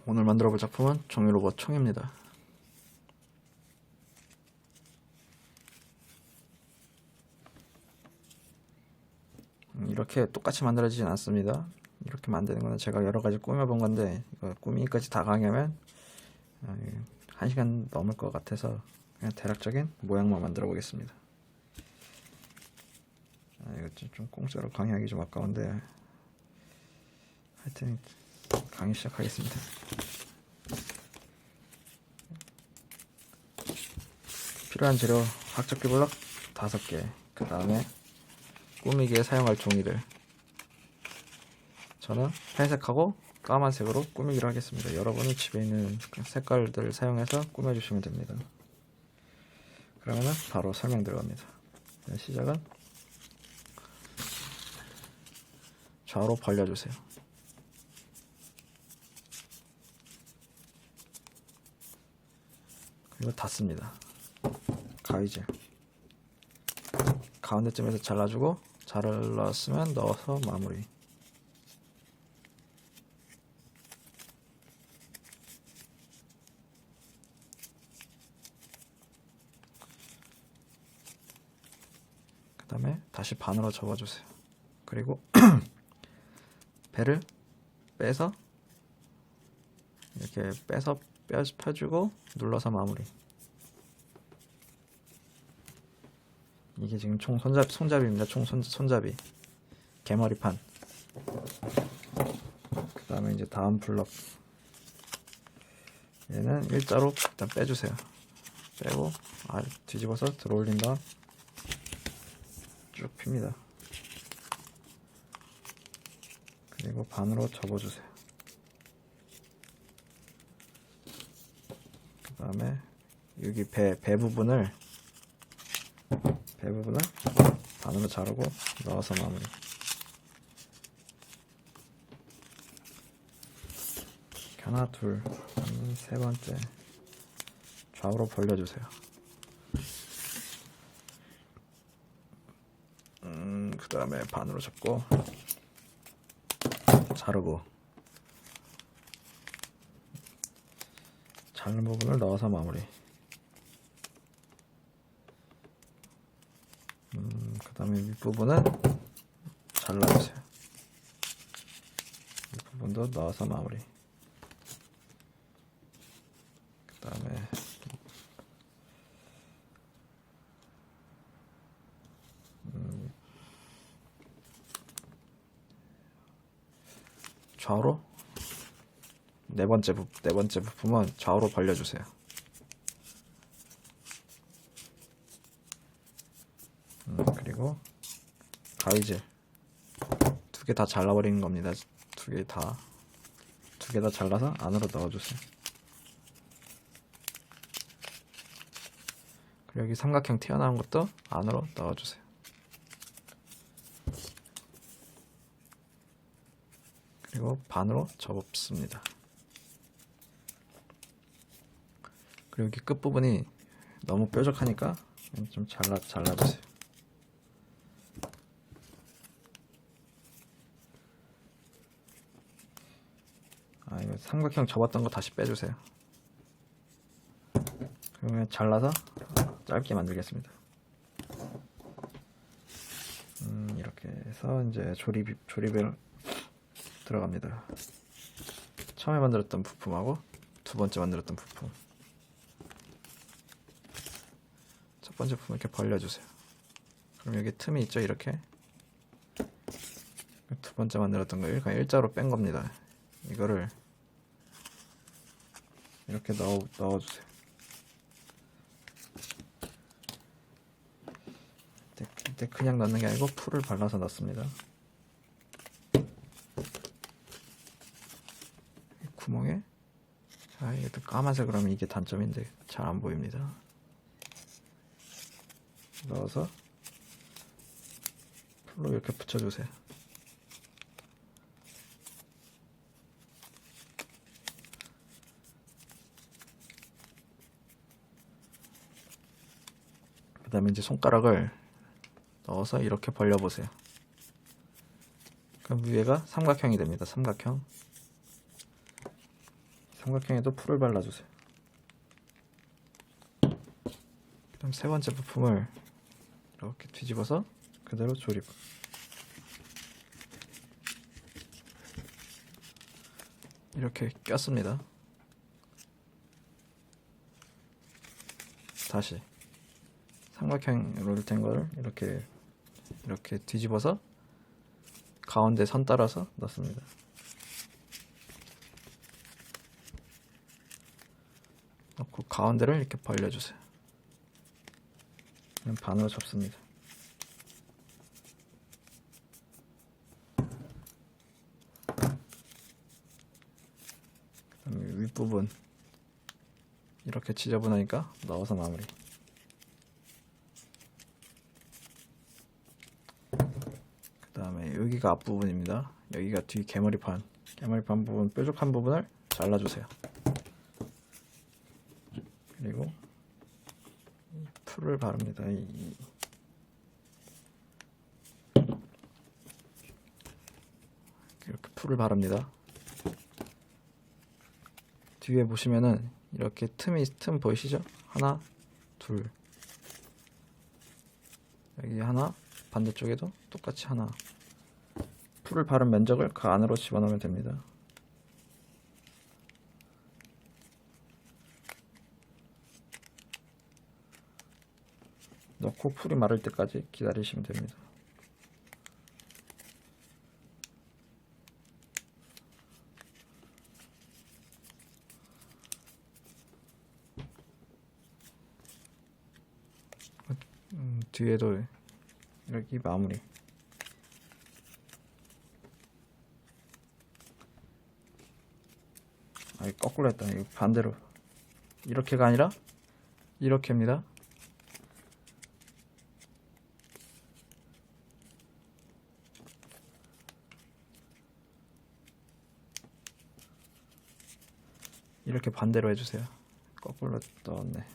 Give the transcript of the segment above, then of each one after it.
오늘 만들어 볼 작품은 종이로봇 총입니다. 이렇게 똑같이 만들어지진 않습니다. 이렇게 만드는 거는 제가 여러 가지 꾸며본 건데, 이거 꾸미기까지 다 강요하면 1시간 넘을 것 같아서 그냥 대략적인 모양만 만들어 보겠습니다. 이거 좀 공짜로 강의하기 좀 아까운데, 하여튼 강의 시작하겠습니다. 필요한 재료 학적기 블럭 5개, 그 다음에 꾸미기에 사용할 종이를 저는 회색하고 까만색으로 꾸미기를 하겠습니다. 여러분은 집에 있는 색깔들을 사용해서 꾸며주시면 됩니다. 그러면 바로 설명 들어갑니다. 시작은 좌우로 벌려주세요. 그리고 닫습니다. 가위질 가운데쯤에서 잘라주고, 잘랐으면 넣어서 마무리. 그 다음에 다시 반으로 접어주세요. 그리고 배를 빼서 이렇게 빼서 펴주고 눌러서 마무리. 이게 지금 총 손잡이입니다. 총 손잡이 개머리판. 그 다음에 이제 다음 블럭, 얘는 일자로 일단 빼주세요. 빼고 뒤집어서 들어올린 다음 쭉 핍니다. 그리고 반으로 접어주세요. 그 다음에 여기 배 부분을 반으로 자르고 넣어서 마무리. 하나, 둘, 세 번째 좌우로 벌려주세요. 그 다음에 반으로 접고 자르고, 자른 부분을 넣어서 마무리. 그 다음에 윗부분은 잘라주세요. 윗부분도 넣어서 마무리. 그 다음에 좌우로 네 번째 부품은 좌우로 벌려주세요. 그리고 가위질 2개 다 잘라버리는 겁니다. 2개 다 잘라서 안으로 넣어주세요. 그리고 여기 삼각형 튀어나온 것도 안으로 넣어주세요. 그리고 반으로 접습니다. 그리고 여기 끝부분이 너무 뾰족하니까 좀 잘라주세요. 이거 삼각형 접었던 거 다시 빼주세요. 그러면 잘라서 짧게 만들겠습니다. 이렇게 해서 이제 조립을 들어갑니다. 처음에 만들었던 부품하고 두 번째 만들었던 부품. 첫 번째 부품 이렇게 벌려주세요. 그럼 여기 틈이 있죠? 이렇게 두 번째 만들었던 거 일자로 뺀 겁니다. 이거를 이렇게 넣어주세요. 이때 그냥 넣는 게 아니고 풀을 발라서 넣습니다. 구멍에 이게 또 까만색으로 하면 이게 단점인데 잘 안 보입니다. 넣어서 풀로 이렇게 붙여주세요. 그 다음에 이제 손가락을 넣어서 이렇게 벌려보세요. 그럼 위에가 삼각형이 됩니다. 삼각형 삼각형에도 풀을 발라주세요. 그럼 세 번째 부품을 이렇게 뒤집어서 그대로 조립. 이렇게 꼈습니다. 다시 삼각형으로 된 걸 이렇게 뒤집어서 가운데 선 따라서 넣습니다. 넣고 가운데를 이렇게 벌려주세요. 그럼 반으로 접습니다. 그다음에 윗부분 이렇게 지저분하니까 넣어서 마무리. 그 다음에 여기가 앞부분입니다. 여기가 뒤 개머리판 부분, 뾰족한 부분을 잘라주세요. 그리고 풀을 바릅니다. 이렇게 풀을 바릅니다. 뒤에 보시면은 이렇게 틈 보이시죠? 하나, 둘. 여기 하나, 반대쪽에도 똑같이 하나. 풀을 바른 면적을 그 안으로 집어넣으면 됩니다. 넣고 풀이 마를 때까지 기다리시면 됩니다. 뒤에도 이렇게 마무리. 거꾸로 했다. 이거 반대로. 이렇게가 아니라 이렇게입니다. 이렇게 반대로 해주세요. 거꾸로 넣었네.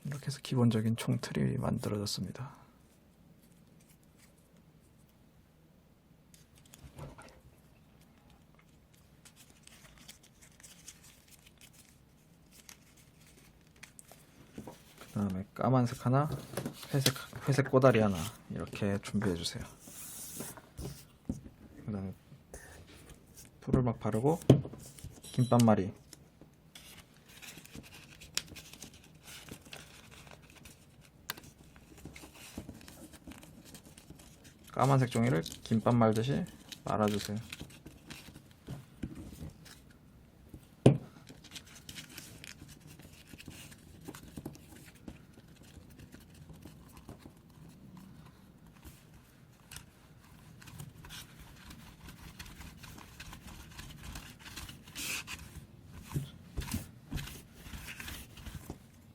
이렇게 해서 기본적인 총 틀이 만들어졌습니다. 그 다음에 까만색 하나, 회색 꼬다리 하나 이렇게 준비해 주세요. 그 다음에 풀을 막 바르고 김밥말이, 까만색 종이를 김밥 말듯이 말아주세요.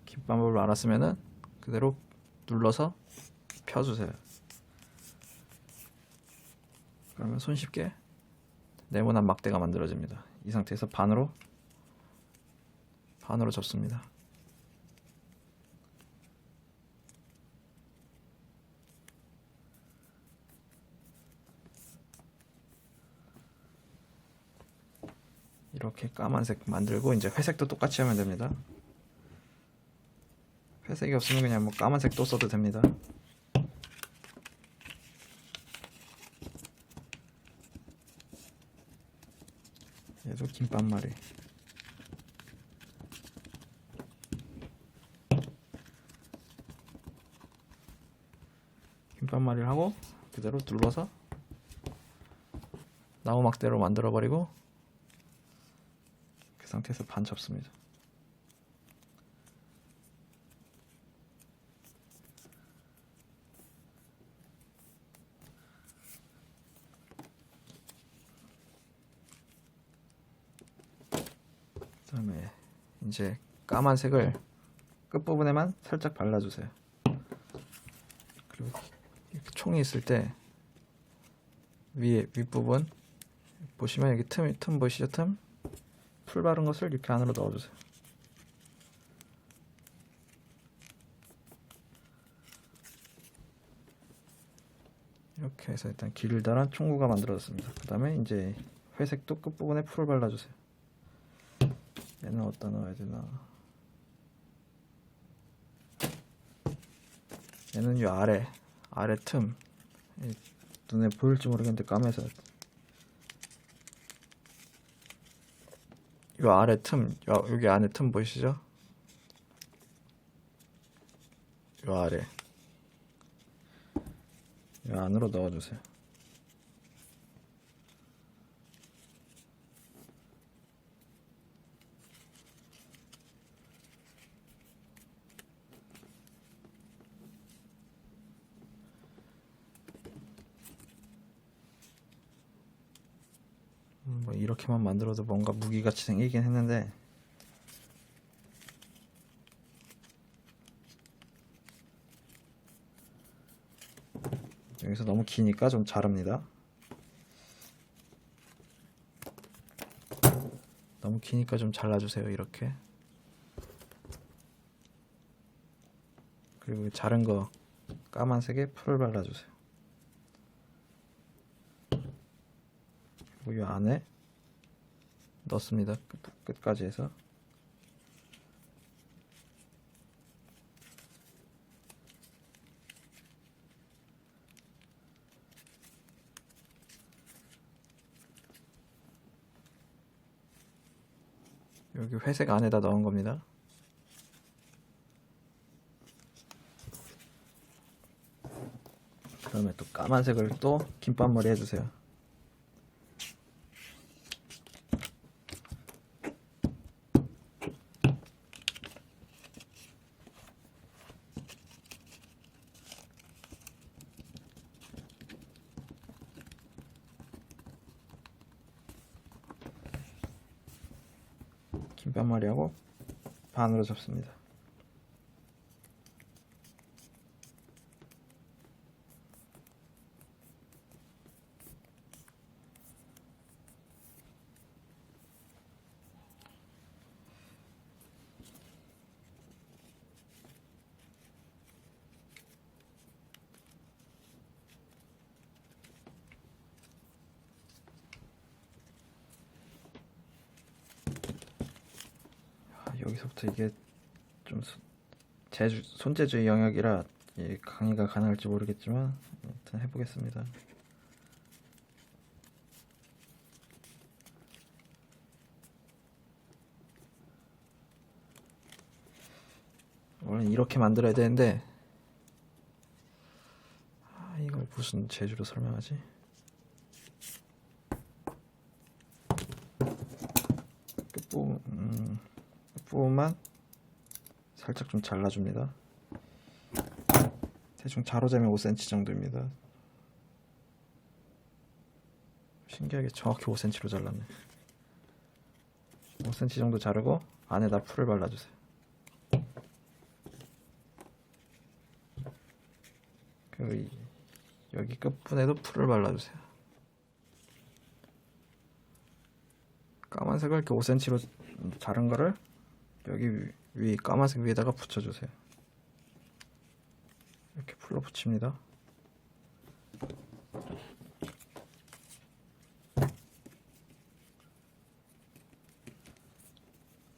김밥을 말았으면은 그대로 눌러서 펴주세요. 그러면 손쉽게 네모난 막대가 만들어집니다. 이 상태에서 반으로 접습니다. 이렇게 까만색 만들고 이제 회색도 똑같이 하면 됩니다. 회색이 없으면 그냥 뭐 까만색도 써도 됩니다. 얘도 김밥말이. 김밥말이를 하고 그대로 눌러서 나무 막대로 만들어 버리고 그 상태에서 반 접습니다. 그 다음에 이제 까만색을 끝부분에만 살짝 발라주세요. 그리고 이렇게 총이 있을 때 위에 윗부분 보시면 여기 틈 보이시죠? 풀 바른 것을 이렇게 안으로 넣어주세요. 이렇게 이렇게 해서 일단 길다란 총구가 만들어졌습니다. 그 다음에 이제 회색도 끝부분에 풀을 발라주세요. 얘는 어디다 넣어야 되나? 얘는 이 아래 틈, 눈에 보일지 모르겠는데 까매서 이 아래 틈, 여기 안에 틈 보이시죠? 이 아래 이 안으로 넣어주세요. 뭐 이렇게만 만들어도 뭔가 무기같이 생기긴 했는데 여기서 너무 기니까 좀 자릅니다. 너무 기니까 좀 잘라주세요. 이렇게. 그리고 자른 거 까만색에 풀을 발라주세요. 그리고 이 안에 넣습니다. 끝까지 해서. 여기 회색 안에다 넣은 겁니다. 그다음에 또 까만색을 또 김밥머리 해주세요. 김밥머리하고 반으로 접습니다. 여기서부터 이게 좀 손재주의 영역이라 강의가 가능할지 모르겠지만 일단 해보겠습니다. 원래 이렇게 만들어야 되는데 이걸 무슨 재주로 설명하지? 끝부분만 살짝 좀 잘라줍니다. 대충 자로재면 5cm 정도입니다. 신기하게 정확히 5cm로 잘랐네. 5cm 정도 자르고 안에다 풀을 발라주세요. 그리고 여기 끝부분에도 풀을 발라주세요. 까만색을 이렇게 5cm로 자른 거를 여기 위 까만색 위에다가 붙여주세요. 이렇게 풀로 붙입니다.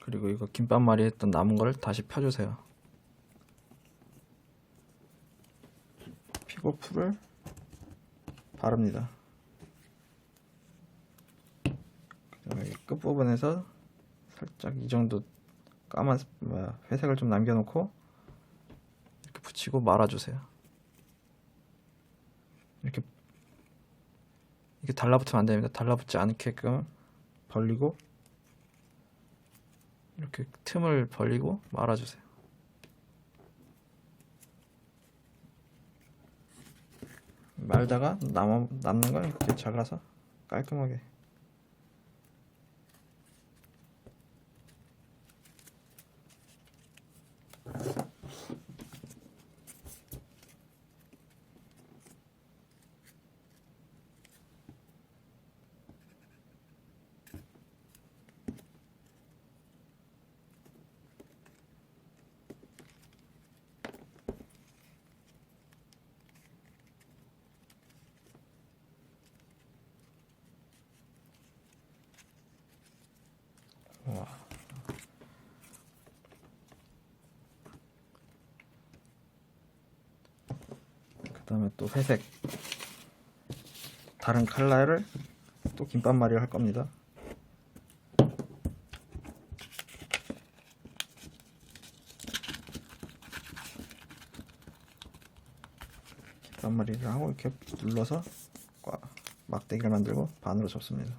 그리고 이거 김밥말이 했던 남은 거를 다시 펴주세요. 피고 풀을 바릅니다. 그다음에 끝부분에서 살짝 이 정도 회색을 좀 남겨놓고 이렇게 붙이고 말아주세요. 이렇게 달라붙으면 안 됩니다. 달라붙지 않게끔 벌리고 이렇게 틈을 벌리고 말아주세요. 말다가 남는 걸 이렇게 잘라서 깔끔하게. 다음에 또 회색 다른 컬러를 또 김밥말이를 할 겁니다. 김밥말이를 하고 이렇게 눌러서 막대기를 만들고 반으로 접습니다.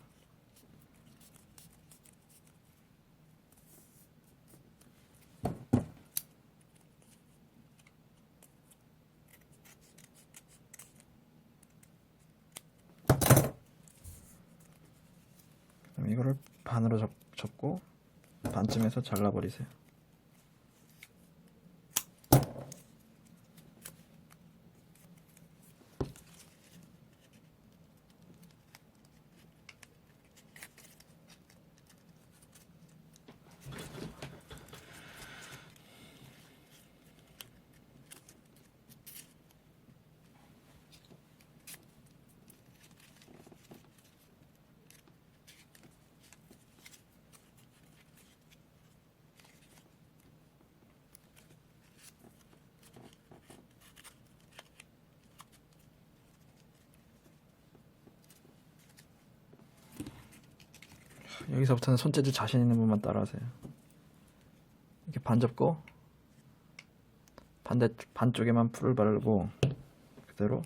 그럼 이거를 반으로 접고 반쯤에서 잘라버리세요. 여기서부터는 손재주 자신 있는 분만 따라하세요. 이렇게 반 접고 반쪽에만 풀을 바르고 그대로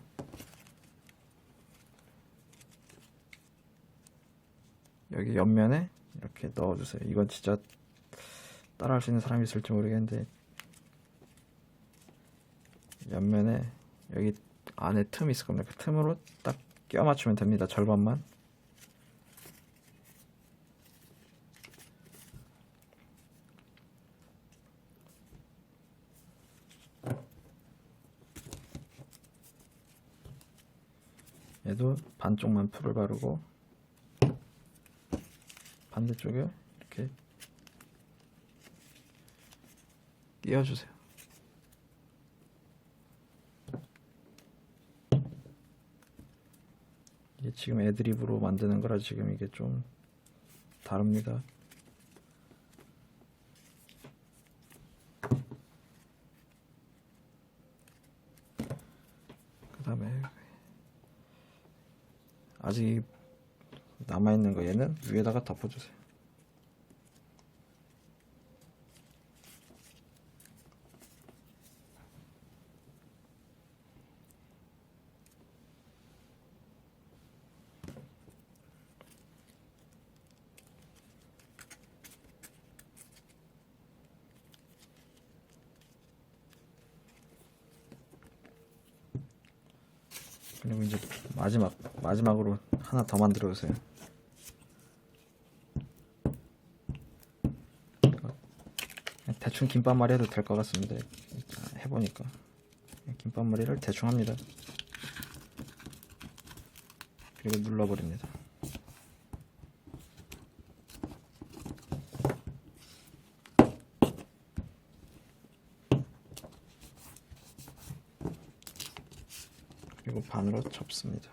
여기 옆면에 이렇게 넣어주세요. 이건 진짜 따라할 수 있는 사람이 있을지 모르겠는데 옆면에 여기 안에 틈이 있을 겁니다. 그 틈으로 딱 끼워 맞추면 됩니다. 절반만. 얘도 반쪽만 풀을 바르고 반대쪽에 이렇게 끼워주세요. 이게 지금 애드립으로 만드는 거라 지금 이게 좀 다릅니다. 그 다음에 아직 남아있는 거 얘는 위에다가 덮어주세요. 그리고 이제 마지막으로 하나 더 만들어 주세요. 대충 김밥말이 해도 될 것 같습니다. 해보니까 김밥말이를 대충 합니다. 그리고 눌러버립니다. 그리고 반으로 접습니다.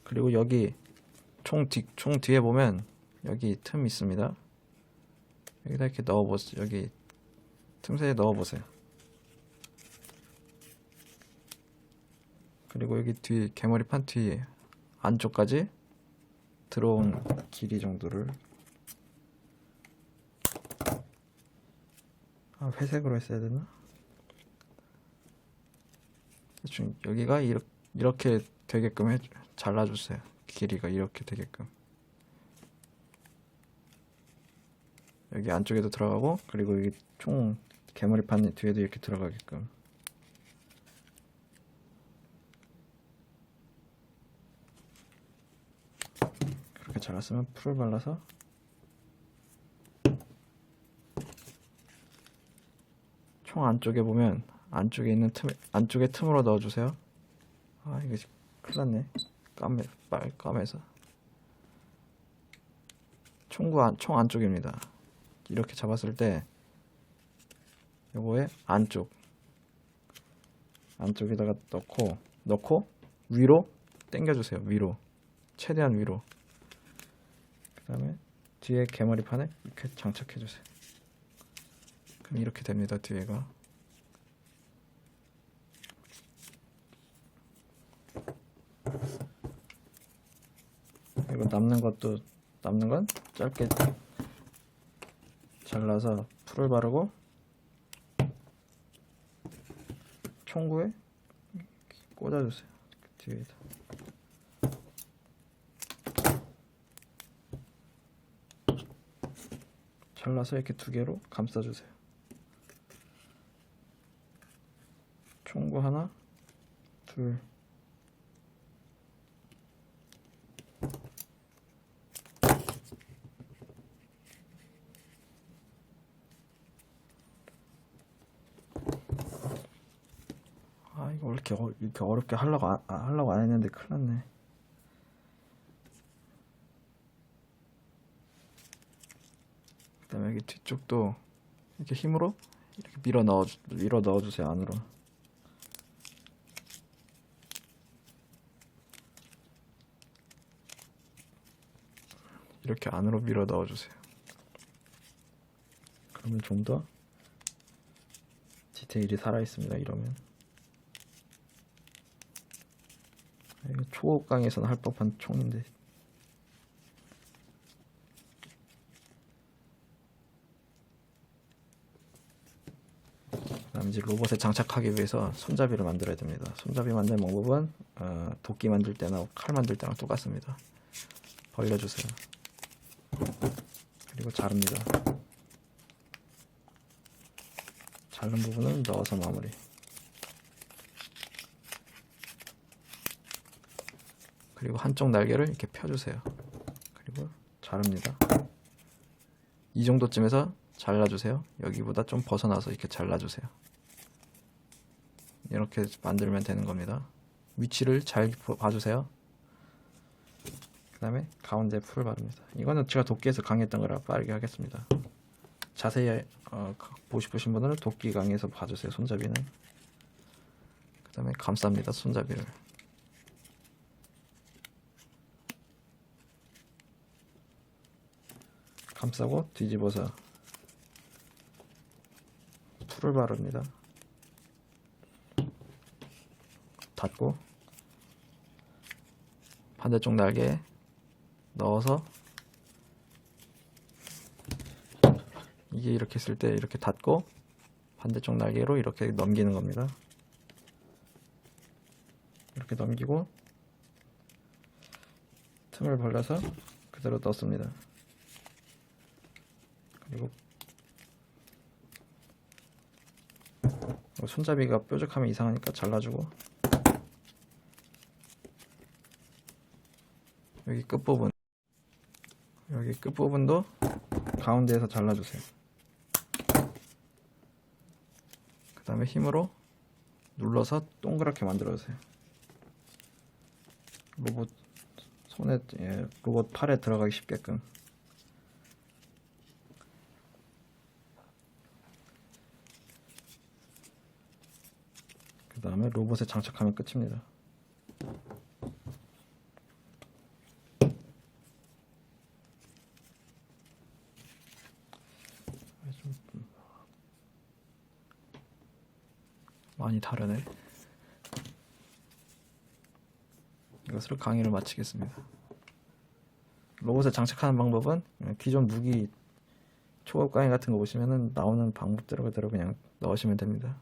그리고 여기 총 뒤에 보면 여기 틈 있습니다. 여기다 이렇게 넣어보세요. 여기 틈새에 넣어보세요. 그리고 여기 뒤 개머리판 뒤 안쪽까지 들어온 길이 정도를 회색으로 했어야 되나? 대충 여기가 이렇게 되게끔 잘라주세요. 길이가 이렇게 되게끔 여기 안쪽에도 들어가고 그리고 여기 총 개머리판 뒤에도 이렇게 들어가게끔 그렇게 잘랐으면 풀을 발라서 총 안쪽에 보면 안쪽에 있는 안쪽에 틈으로 넣어주세요. 아 이거 큰일 났네. 까매서 총 안쪽입니다. 이렇게 잡았을 때 요거에 안쪽에다가 넣고 위로 당겨주세요. 위로 최대한 위로 그 다음에 뒤에 개머리판에 이렇게 장착해 주세요. 그럼 이렇게 됩니다. 뒤에가. 그리고 남는 건 짧게 잘라서 풀을 바르고 총구에 꽂아주세요. 뒤에다. 잘라서 이렇게 두 개로 감싸주세요. 총구 하나, 둘, 이거 이렇게 어렵게 하려고 안 했는데 큰일 났네. 그 다음에 여기 뒤쪽도 이렇게 힘으로 이렇게 밀어 넣어주세요, 안으로. 이렇게 안으로 밀어 넣어주세요. 그러면 좀 더 디테일이 살아있습니다. 이러면 이거 초급강에서는 할 법한 총인데. 그다음 이제 로봇에 장착하기 위해서 손잡이를 만들어야 됩니다. 손잡이 만드는 방법은 도끼 만들 때나 칼 만들 때랑 똑같습니다. 벌려주세요. 그리고 자릅니다. 자른 부분은 넣어서 마무리. 그리고 한쪽 날개를 이렇게 펴주세요. 그리고 자릅니다. 이 정도쯤에서 잘라주세요. 여기보다 좀 벗어나서 이렇게 잘라주세요. 이렇게 만들면 되는 겁니다. 위치를 잘 봐주세요. 그 다음에 가운데 풀을 바릅니다. 이거는 제가 도끼에서 강의했던 거라 빠르게 하겠습니다. 자세히 보고 싶으신 분들은 도끼 강의에서 봐주세요. 손잡이는. 그 다음에 감쌉니다. 손잡이를. 감싸고 뒤집어서 풀을 바릅니다. 닫고 반대쪽 날개에 넣어서 이게 이렇게 했을 때 이렇게 닫고 반대쪽 날개로 이렇게 넘기는 겁니다. 이렇게 넘기고 틈을 벌려서 그대로 넣습니다. 그리고 손잡이가 뾰족하면 이상하니까 잘라주고 여기 끝부분도 가운데에서 잘라주세요. 그 다음에 힘으로 눌러서 동그랗게 만들어주세요. 로봇 팔에 들어가기 쉽게끔. 그 다음에 로봇에 장착하면 끝입니다. 많이 다르네. 이것으로 강의를 마치겠습니다. 로봇에 장착하는 방법은 기존 무기 초급 강의 같은 거 보시면은 나오는 방법대로 그대로 그냥 넣으시면 됩니다.